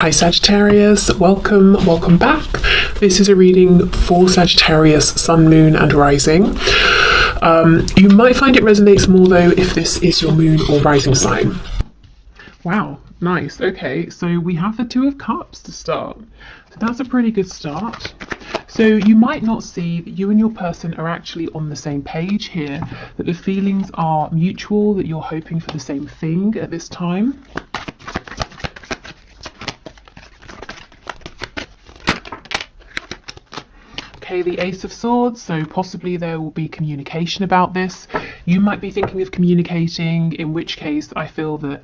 Hi Sagittarius, welcome back. This is a reading for Sagittarius, Sun, Moon and Rising. You might find it resonates more though if this is your Moon or Rising sign. Wow, nice. Okay, so we have the Two of Cups to start. So that's a pretty good start. So you might not see that you and your person are actually on the same page here, that the feelings are mutual, that you're hoping for the same thing at this time. Okay, the Ace of Swords, so possibly there will be communication about this. You might be thinking of communicating, in which case I feel that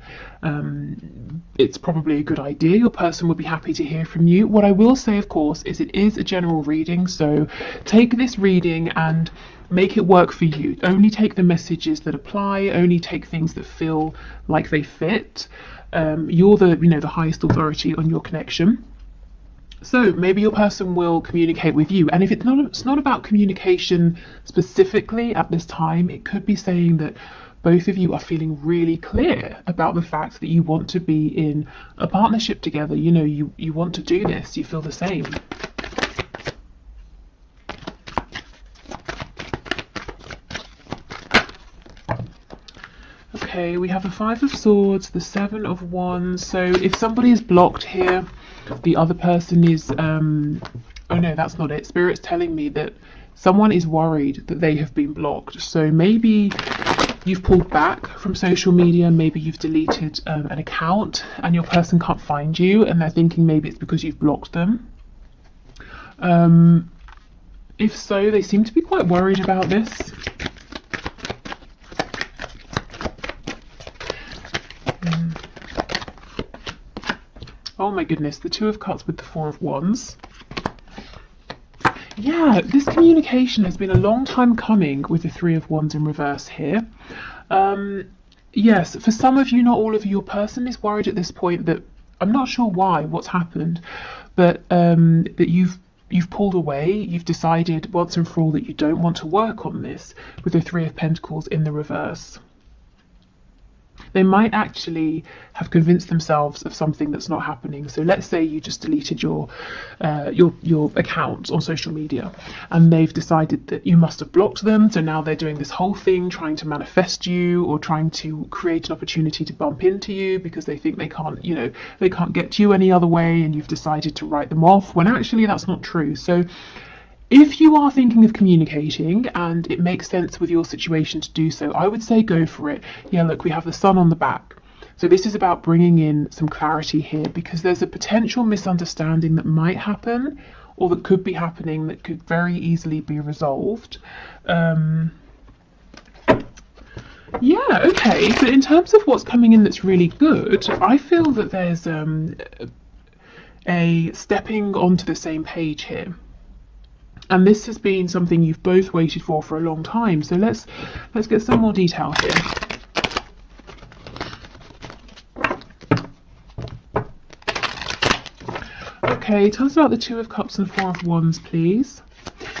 it's probably a good idea. Your person would be happy to hear from you. What I will say, of course, is it is a general reading, so take this reading and make it work for you. Only take the messages that apply, only take things that feel like they fit. You're the highest authority on your connection. So maybe your person will communicate with you, and if it's not about communication specifically at this time, it could be saying that both of you are feeling really clear about the fact that you want to be in a partnership together. You want to do this, you feel the same. Okay, we have the Five of Swords, the Seven of Wands. So if somebody is blocked here, the other person is oh no, that's not it. Spirit's telling me that someone is worried that they have been blocked. So maybe you've pulled back from social media, maybe you've deleted an account and your person can't find you and they're thinking maybe it's because you've blocked them. If so, they seem to be quite worried about this. Oh my goodness, the Two of Cups with the Four of Wands. Yeah, this communication has been a long time coming with the Three of Wands in reverse here. Yes, for some of you, not all of you, your person is worried at this point that, I'm not sure what's happened, but that you've pulled away, you've decided once and for all that you don't want to work on this with the Three of Pentacles in the reverse. They might actually have convinced themselves of something that's not happening. So let's say you just deleted your account on social media and they've decided that you must have blocked them. So now they're doing this whole thing trying to manifest you or trying to create an opportunity to bump into you because they think they can't get to you any other way, and you've decided to write them off when actually that's not true. So if you are thinking of communicating and it makes sense with your situation to do so, I would say go for it. Yeah, look, we have the Sun on the back. So this is about bringing in some clarity here because there's a potential misunderstanding that might happen or that could be happening that could very easily be resolved. Yeah, okay. So in terms of what's coming in that's really good, I feel that there's a stepping onto the same page here. And this has been something you've both waited for a long time. So let's get some more detail here. Okay, tell us about the Two of Cups and Four of Wands, please.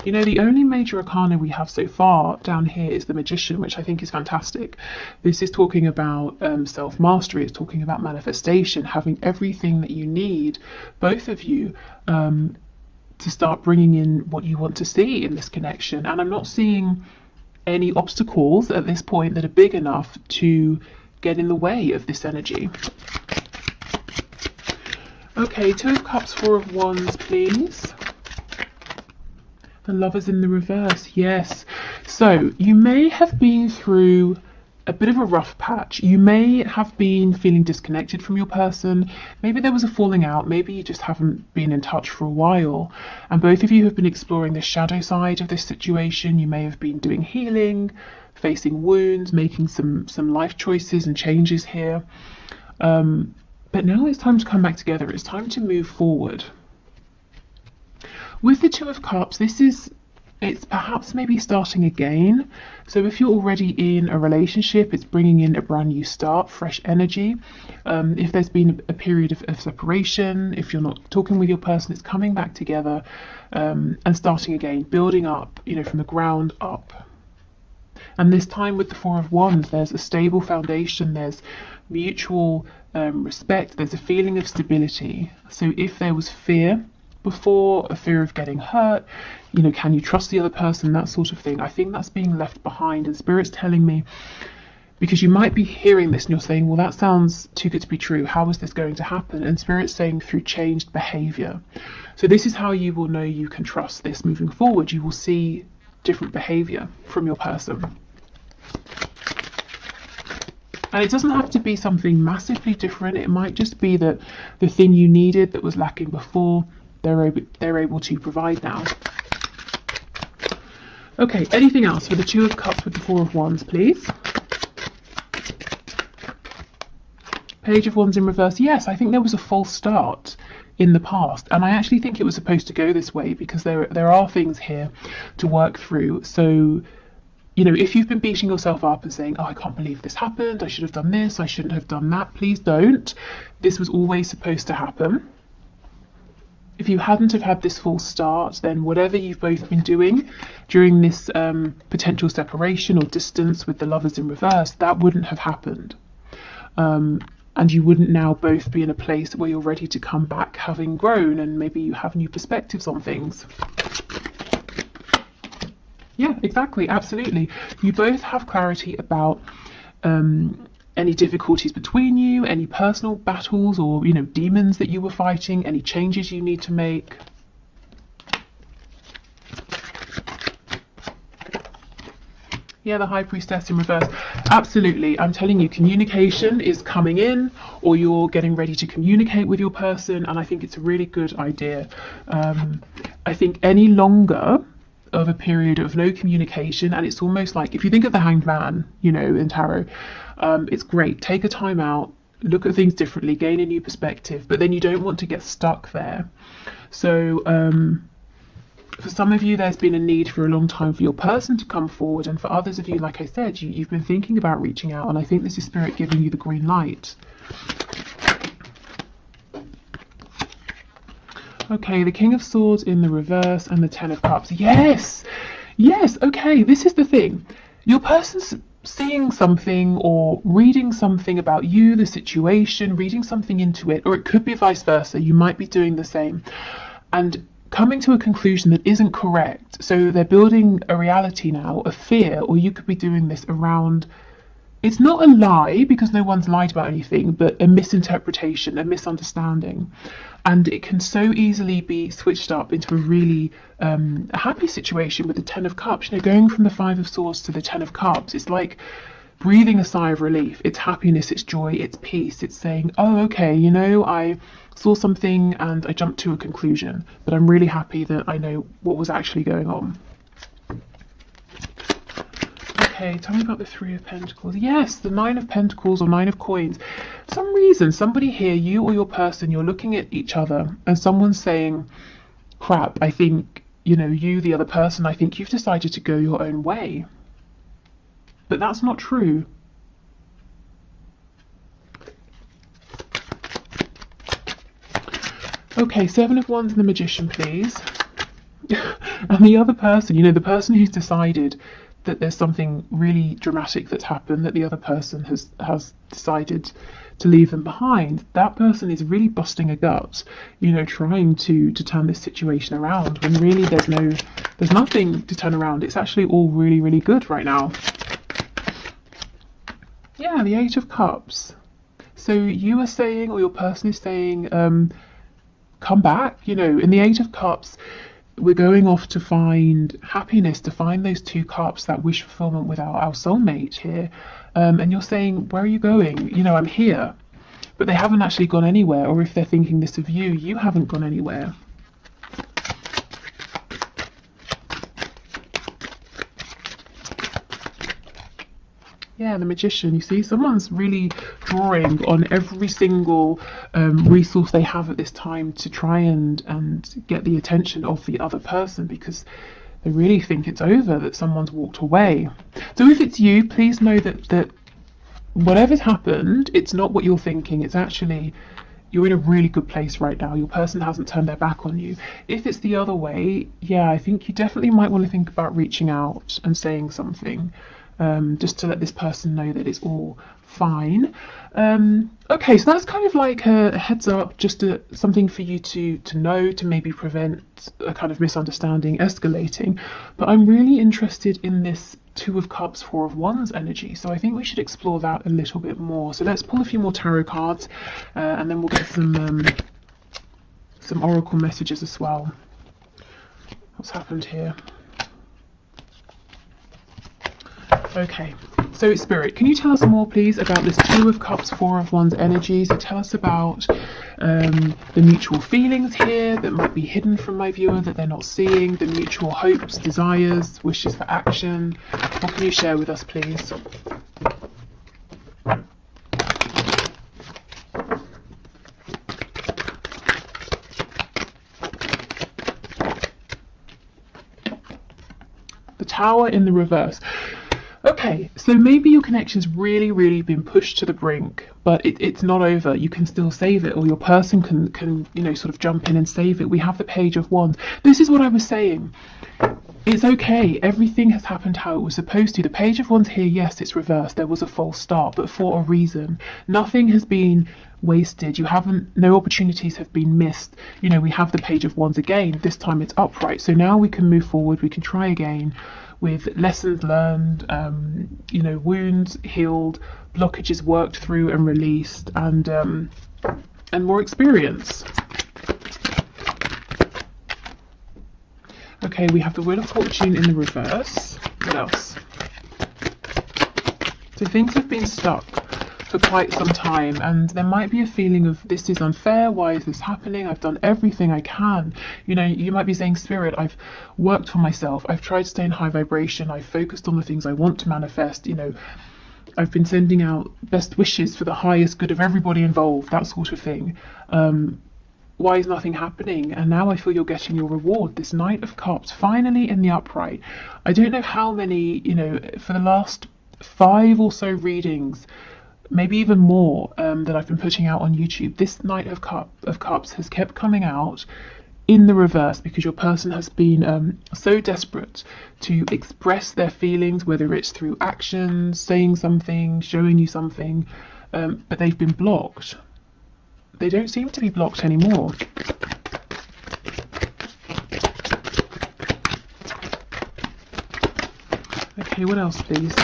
The only major arcana we have so far down here is the Magician, which I think is fantastic. This is talking about self-mastery. It's talking about manifestation, having everything that you need, both of you, to start bringing in what you want to see in this connection. And I'm not seeing any obstacles at this point that are big enough to get in the way of this energy. Okay, Two of Cups, Four of Wands, please. The Lovers in the reverse, yes. So you may have been through a bit of a rough patch. You may have been feeling disconnected from your person. Maybe there was a falling out. Maybe you just haven't been in touch for a while. And both of you have been exploring the shadow side of this situation. You may have been doing healing, facing wounds, making some life choices and changes here. But now it's time to come back together. It's time to move forward. With the Two of Cups, it's perhaps maybe starting again. So if you're already in a relationship, it's bringing in a brand new start, fresh energy. If there's been a period of separation, if you're not talking with your person, it's coming back together and starting again, building up, from the ground up. And this time with the Four of Wands, there's a stable foundation, there's mutual respect, there's a feeling of stability. So if there was fear before, a fear of getting hurt, you know, can you trust the other person, that sort of thing, I think that's being left behind. And Spirit's telling me, because you might be hearing this and you're saying, well, that sounds too good to be true, how is this going to happen? And Spirit's saying through changed behavior. So this is how you will know you can trust this moving forward. You will see different behavior from your person. And it doesn't have to be something massively different. It might just be that the thing you needed that was lacking before, they're able to provide now. Okay, anything else for the Two of Cups with the Four of Wands, please? Page of Wands in reverse. Yes, I think there was a false start in the past, and I actually think it was supposed to go this way because there are things here to work through. So, you know, if you've been beating yourself up and saying, oh, I can't believe this happened, I should have done this, I shouldn't have done that, please don't. This was always supposed to happen. If you hadn't have had this false start, then whatever you've both been doing during this potential separation or distance with the Lovers in reverse, that wouldn't have happened. And you wouldn't now both be in a place where you're ready to come back having grown, and maybe you have new perspectives on things. Yeah, exactly, absolutely. You both have clarity about any difficulties between you, any personal battles or, you know, demons that you were fighting, any changes you need to make. Yeah, the High Priestess in reverse. Absolutely. I'm telling you, communication is coming in, or you're getting ready to communicate with your person, and I think it's a really good idea. I think any longer of a period of no communication, and it's almost like, if you think of the Hanged Man, you know, in Tarot, it's great. Take a time out, look at things differently, gain a new perspective, but then you don't want to get stuck there. So, for some of you, there's been a need for a long time for your person to come forward, and for others of you, like I said, you've been thinking about reaching out, and I think this is Spirit giving you the green light. Okay, the King of Swords in the reverse and the Ten of Cups. Yes! Yes, okay, this is the thing. Your person's seeing something or reading something about you, the situation, reading something into it, or it could be vice versa. You might be doing the same. And coming to a conclusion that isn't correct. So they're building a reality now, a fear, or you could be doing this around, it's not a lie because no one's lied about anything, but a misinterpretation, a misunderstanding. And it can so easily be switched up into a really a happy situation with the Ten of Cups. You know, going from the Five of Swords to the Ten of Cups, it's like breathing a sigh of relief. It's happiness, it's joy, it's peace. It's saying, oh, okay, you know, I saw something and I jumped to a conclusion, but I'm really happy that I know what was actually going on. Okay, tell me about the Three of Pentacles. Yes, the Nine of Pentacles or Nine of Coins. For some reason, somebody here, you or your person, you're looking at each other and someone's saying, crap, I think, you know, you, the other person, I think you've decided to go your own way. But that's not true. Okay, Seven of Wands and the Magician, please. And the other person, you know, the person who's decided that there's something really dramatic that's happened, that the other person has decided to leave them behind, that person is really busting a gut, you know, trying to turn this situation around, when really there's nothing to turn around. It's actually all really, really good right now. Yeah, the Eight of Cups. So you are saying, or your person is saying, come back, you know, in the Eight of Cups, we're going off to find happiness, to find those two cups, that wish fulfillment with our soulmate here. And you're saying, where are you going? You know, I'm here. But they haven't actually gone anywhere. Or if they're thinking this of you, you haven't gone anywhere. Yeah, the Magician. You see, someone's really drawing on every single resource they have at this time to try and get the attention of the other person, because they really think it's over, that someone's walked away. So if it's you, please know that whatever's happened, it's not what you're thinking. It's actually, you're in a really good place right now. Your person hasn't turned their back on you. If it's the other way, yeah, I think you definitely might want to think about reaching out and saying something. Just to let this person know that it's all fine. Okay, so that's kind of like a heads up, just something for you to know, to maybe prevent a kind of misunderstanding escalating. But I'm really interested in this Two of Cups, Four of Wands energy, so I think we should explore that a little bit more. So let's pull a few more tarot cards, and then we'll get some oracle messages as well. What's happened here? Okay, so Spirit, can you tell us more, please, about this Two of Cups, Four of Wands energy? So tell us about the mutual feelings here that might be hidden from my viewer, that they're not seeing, the mutual hopes, desires, wishes for action. What can you share with us, please? The Tower in the reverse. Okay, so maybe your connection's really been pushed to the brink, but it's not over. You can still save it, or your person can you know, sort of jump in and save it. We have the Page of Wands. This is what I was saying. It's okay. Everything has happened how it was supposed to. The Page of Wands here, yes, it's reversed. There was a false start, but for a reason. Nothing has been wasted. No opportunities have been missed. You know, we have the Page of Wands again. This time it's upright. So now we can move forward. We can try again, with lessons learned, you know, wounds healed, blockages worked through and released, and more experience. Okay, we have the Wheel of Fortune in the reverse. What else? So things have been stuck for quite some time, and there might be a feeling of, this is unfair, why is this happening, I've done everything I can. You know, you might be saying, Spirit, I've worked for myself, I've tried to stay in high vibration, I've focused on the things I want to manifest, you know, I've been sending out best wishes for the highest good of everybody involved, that sort of thing. Why is nothing happening? And now I feel you're getting your reward. This Knight of Cups, finally in the upright. I don't know how many, you know, for the last 5 or so readings, maybe even more, that I've been putting out on YouTube, this Knight of Cups has kept coming out in the reverse, because your person has been so desperate to express their feelings, whether it's through actions, saying something, showing you something, but they've been blocked. They don't seem to be blocked anymore. Okay, what else, please?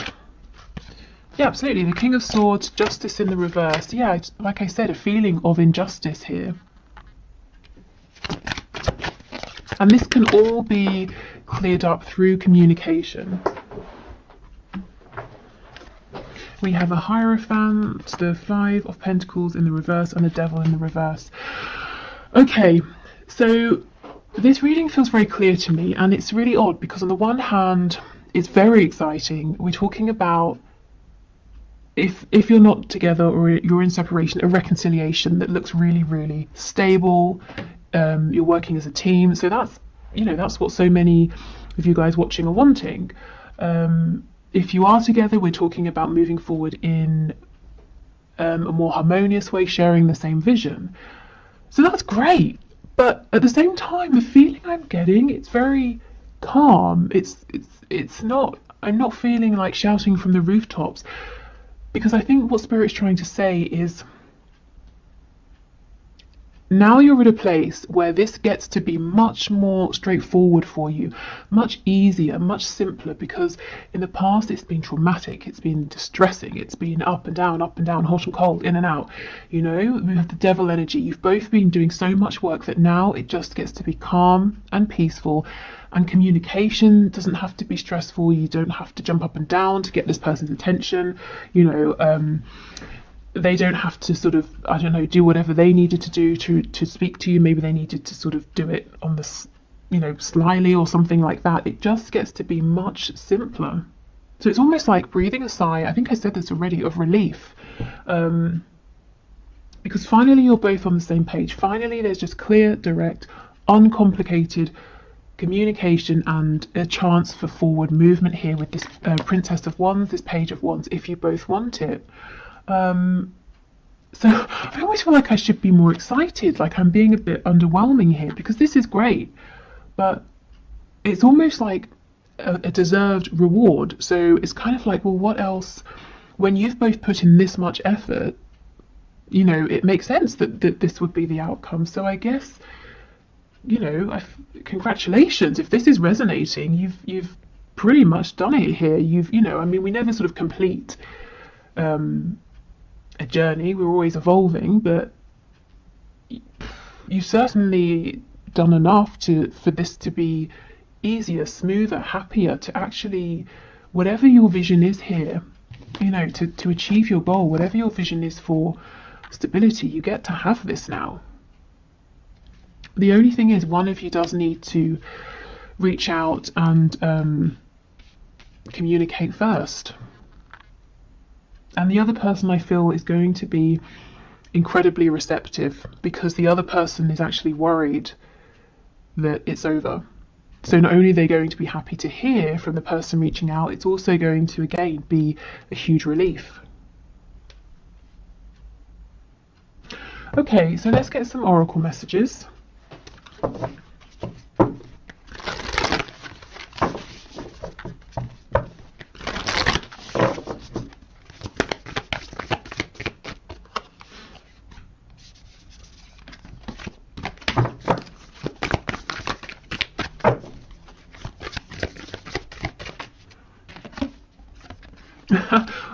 Yeah, absolutely. The King of Swords, Justice in the reverse. Yeah, like I said, a feeling of injustice here. And this can all be cleared up through communication. We have a Hierophant, the Five of Pentacles in the reverse, and the Devil in the reverse. Okay, so this reading feels very clear to me, and it's really odd because on the one hand, it's very exciting. We're talking about, if you're not together or you're in separation, a reconciliation that looks really stable. You're working as a team, so that's, you know, that's what so many of you guys watching are wanting. If you are together, we're talking about moving forward in a more harmonious way, sharing the same vision. So that's great, but at the same time, the feeling I'm getting, it's very calm. It's not, I'm not feeling like shouting from the rooftops, because I think what Spirit's trying to say is, now you're at a place where this gets to be much more straightforward for you, much easier, much simpler, because in the past it's been traumatic, it's been distressing, it's been up and down, hot and cold, in and out. You know, we have the Devil energy. You've both been doing so much work that now it just gets to be calm and peaceful, and communication doesn't have to be stressful. You don't have to jump up and down to get this person's attention, you know. They don't have to sort of, I don't know, do whatever they needed to do to speak to you. Maybe they needed to sort of do it on this, you know, slyly or something like that. It just gets to be much simpler. So it's almost like breathing a sigh, I think I said this already, of relief. Because finally you're both on the same page. Finally there's just clear, direct, uncomplicated communication and a chance for forward movement here with this Princess of Wands, this Page of Wands, if you both want it. So I always feel like I should be more excited, like I'm being a bit underwhelming here, because this is great, but it's almost like a deserved reward. So it's kind of like, well, what else when you've both put in this much effort, you know, it makes sense that this would be the outcome. So I guess, you know, congratulations. If this is resonating, you've pretty much done it here. You know, I mean, we never sort of complete a journey. We're always evolving, but you've certainly done enough for this to be easier, smoother, happier, to actually, whatever your vision is here, you know, to achieve your goal, whatever your vision is for stability, you get to have this now. The only thing is, one of you does need to reach out and communicate first. And the other person, I feel, is going to be incredibly receptive, because the other person is actually worried that it's over. So not only are they going to be happy to hear from the person reaching out, it's also going to, again, be a huge relief. Okay, so let's get some oracle messages.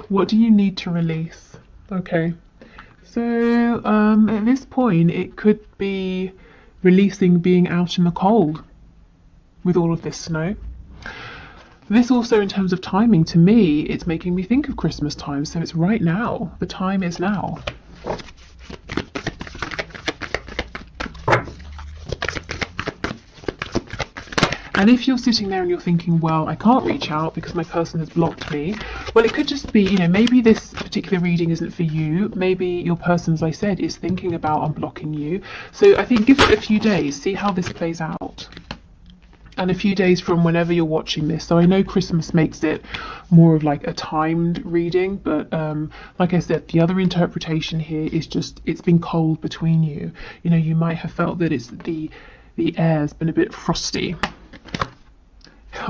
What do you need to release? Okay, so at this point it could be releasing being out in the cold with all of this snow. This also, in terms of timing, to me, it's making me think of Christmas time, so it's right now. The time is now. And if you're sitting there and you're thinking, well, I can't reach out because my person has blocked me, well, it could just be, you know, maybe this particular reading isn't for you. Maybe your person, as I said, is thinking about unblocking you. So I think give it a few days, see how this plays out. And a few days from whenever you're watching this. So I know Christmas makes it more of like a timed reading, but like I said, the other interpretation here is just, it's been cold between you. You know, you might have felt that it's the air's been a bit frosty.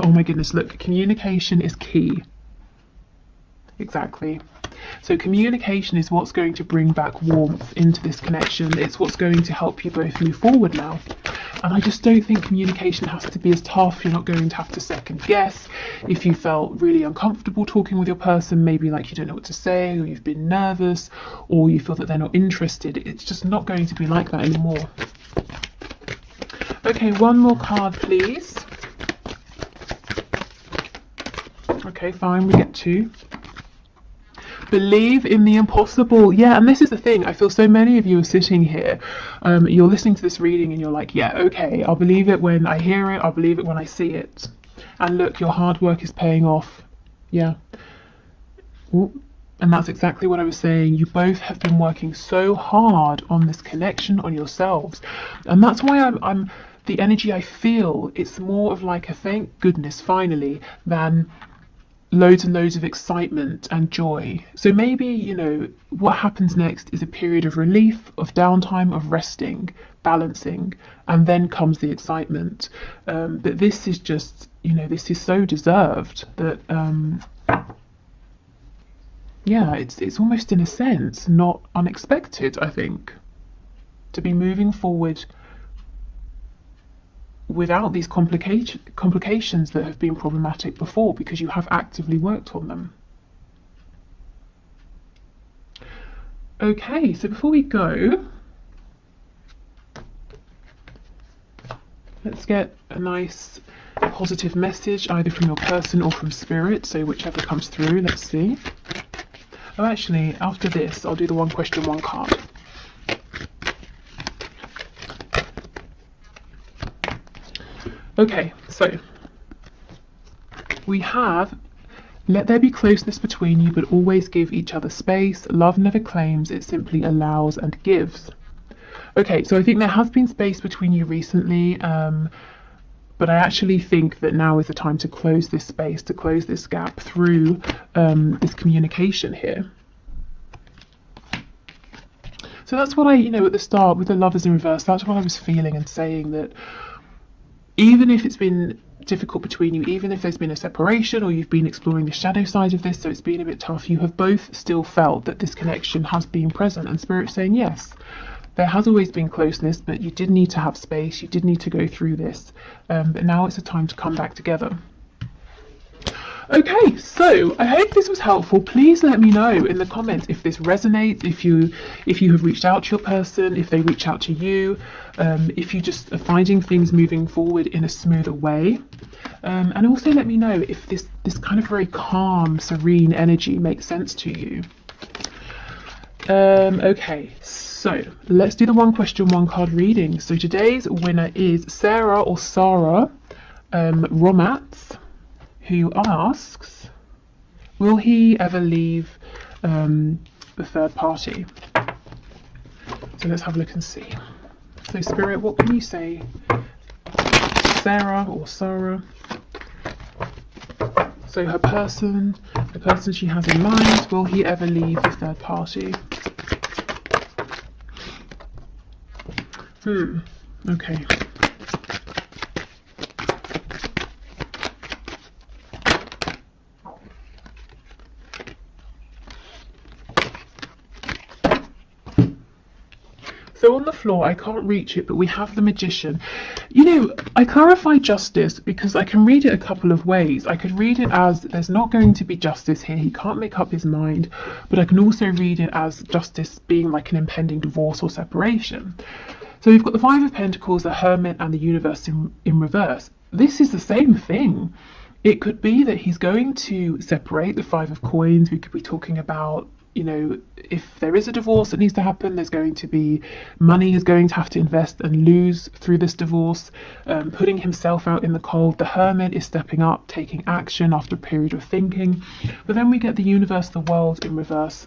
Oh my goodness, look, communication is key. Exactly. So communication is what's going to bring back warmth into this connection. It's what's going to help you both move forward now. And I just don't think communication has to be as tough. You're not going to have to second guess. If you felt really uncomfortable talking with your person, maybe like you don't know what to say, or you've been nervous, or you feel that they're not interested, it's just not going to be like that anymore. Okay, one more card, please. Okay, fine, we get two. Believe in the impossible. Yeah, and this is the thing. I feel so many of you are sitting here. You're listening to this reading and you're like, yeah, okay, I'll believe it when I hear it. I'll believe it when I see it. And look, your hard work is paying off. Yeah. Ooh. And that's exactly what I was saying. You both have been working so hard on this connection, on yourselves. And that's why I'm the energy I feel, it's more of like a thank goodness finally than loads and loads of excitement and joy. So maybe, you know, what happens next is a period of relief, of downtime, of resting, balancing, and then comes the excitement. But this is just, you know, this is so deserved that, yeah, it's almost in a sense not unexpected, I think, to be moving forward without these complications that have been problematic before, because you have actively worked on them. Okay, so before we go, let's get a nice positive message either from your person or from spirit, so whichever comes through. Let's see. Oh, actually, after this I'll do the one question, one card. Okay, so we have, let there be closeness between you, but always give each other space. Love never claims, it simply allows and gives. Okay, so I think there has been space between you recently, but I actually think that now is the time to close this space, to close this gap through this communication here. So that's what I, you know, at the start with the Lovers in reverse, that's what I was feeling and saying, that even if it's been difficult between you, even if there's been a separation or you've been exploring the shadow side of this, so it's been a bit tough, you have both still felt that this connection has been present, and Spirit's saying yes, there has always been closeness, but you did need to have space, you did need to go through this, but now it's a time to come back together. Okay, so I hope this was helpful. Please let me know in the comments if this resonates, if you have reached out to your person, if they reach out to you, if you just are finding things moving forward in a smoother way. And also let me know if this kind of very calm, serene energy makes sense to you. Okay, so let's do the one question, one card reading. So today's winner is Sarah or Sarah Romats, who asks, will he ever leave the third party? So let's have a look and see. So Spirit, what can you say? Sarah or Sarah. So her person, the person she has in mind, will he ever leave the third party? Okay. So on the floor, I can't reach it, but we have the Magician. You know, I clarify justice because I can read it a couple of ways. I could read it as there's not going to be justice here, he can't make up his mind, but I can also read it as justice being like an impending divorce or separation. So we've got the Five of Pentacles, the Hermit, and the Universe in reverse. This is the same thing. It could be that he's going to separate. The Five of Coins, we could be talking about, you know, if there is a divorce that needs to happen, there's going to be money he's going to have to invest and lose through this divorce, putting himself out in the cold. The Hermit is stepping up, taking action after a period of thinking. But then we get the Universe, the World in reverse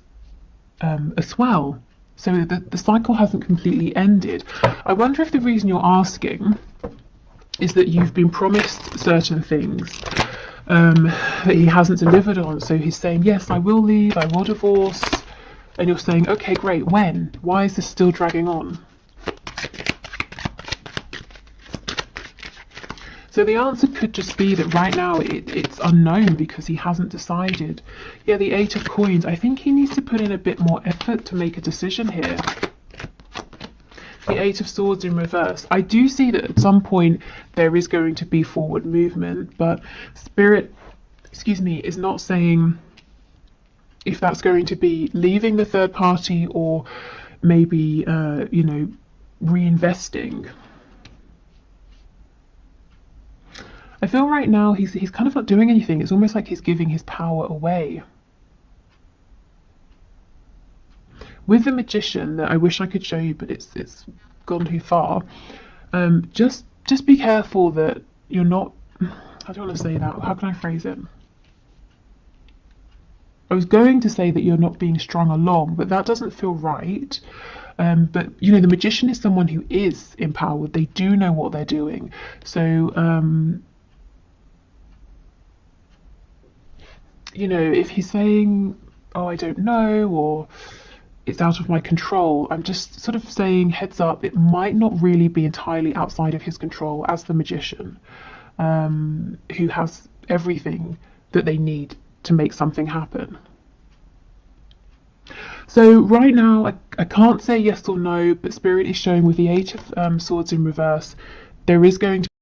as well. So the cycle hasn't completely ended. I wonder if the reason you're asking is that you've been promised certain things that he hasn't delivered on. So he's saying, yes, I will leave, I will divorce. And you're saying, okay, great, when? Why is this still dragging on? So the answer could just be that right now it's unknown because he hasn't decided. Yeah, the Eight of Coins, I think he needs to put in a bit more effort to make a decision here. The Eight of Swords in reverse. I do see that at some point there is going to be forward movement, but Spirit, is not saying if that's going to be leaving the third party or maybe, you know, reinvesting. I feel right now he's kind of not doing anything. It's almost like he's giving his power away. With the Magician, that I wish I could show you, but it's gone too far. Just be careful that you're not. I don't want to say that. How can I phrase it? I was going to say that you're not being strung along, but that doesn't feel right. But you know, the Magician is someone who is empowered. They do know what they're doing. So you know, if he's saying, oh, I don't know, or it's out of my control, I'm just sort of saying, heads up, it might not really be entirely outside of his control as the Magician, who has everything that they need to make something happen. So right now, I can't say yes or no, but Spirit is showing with the Eight of Swords in reverse, there is going to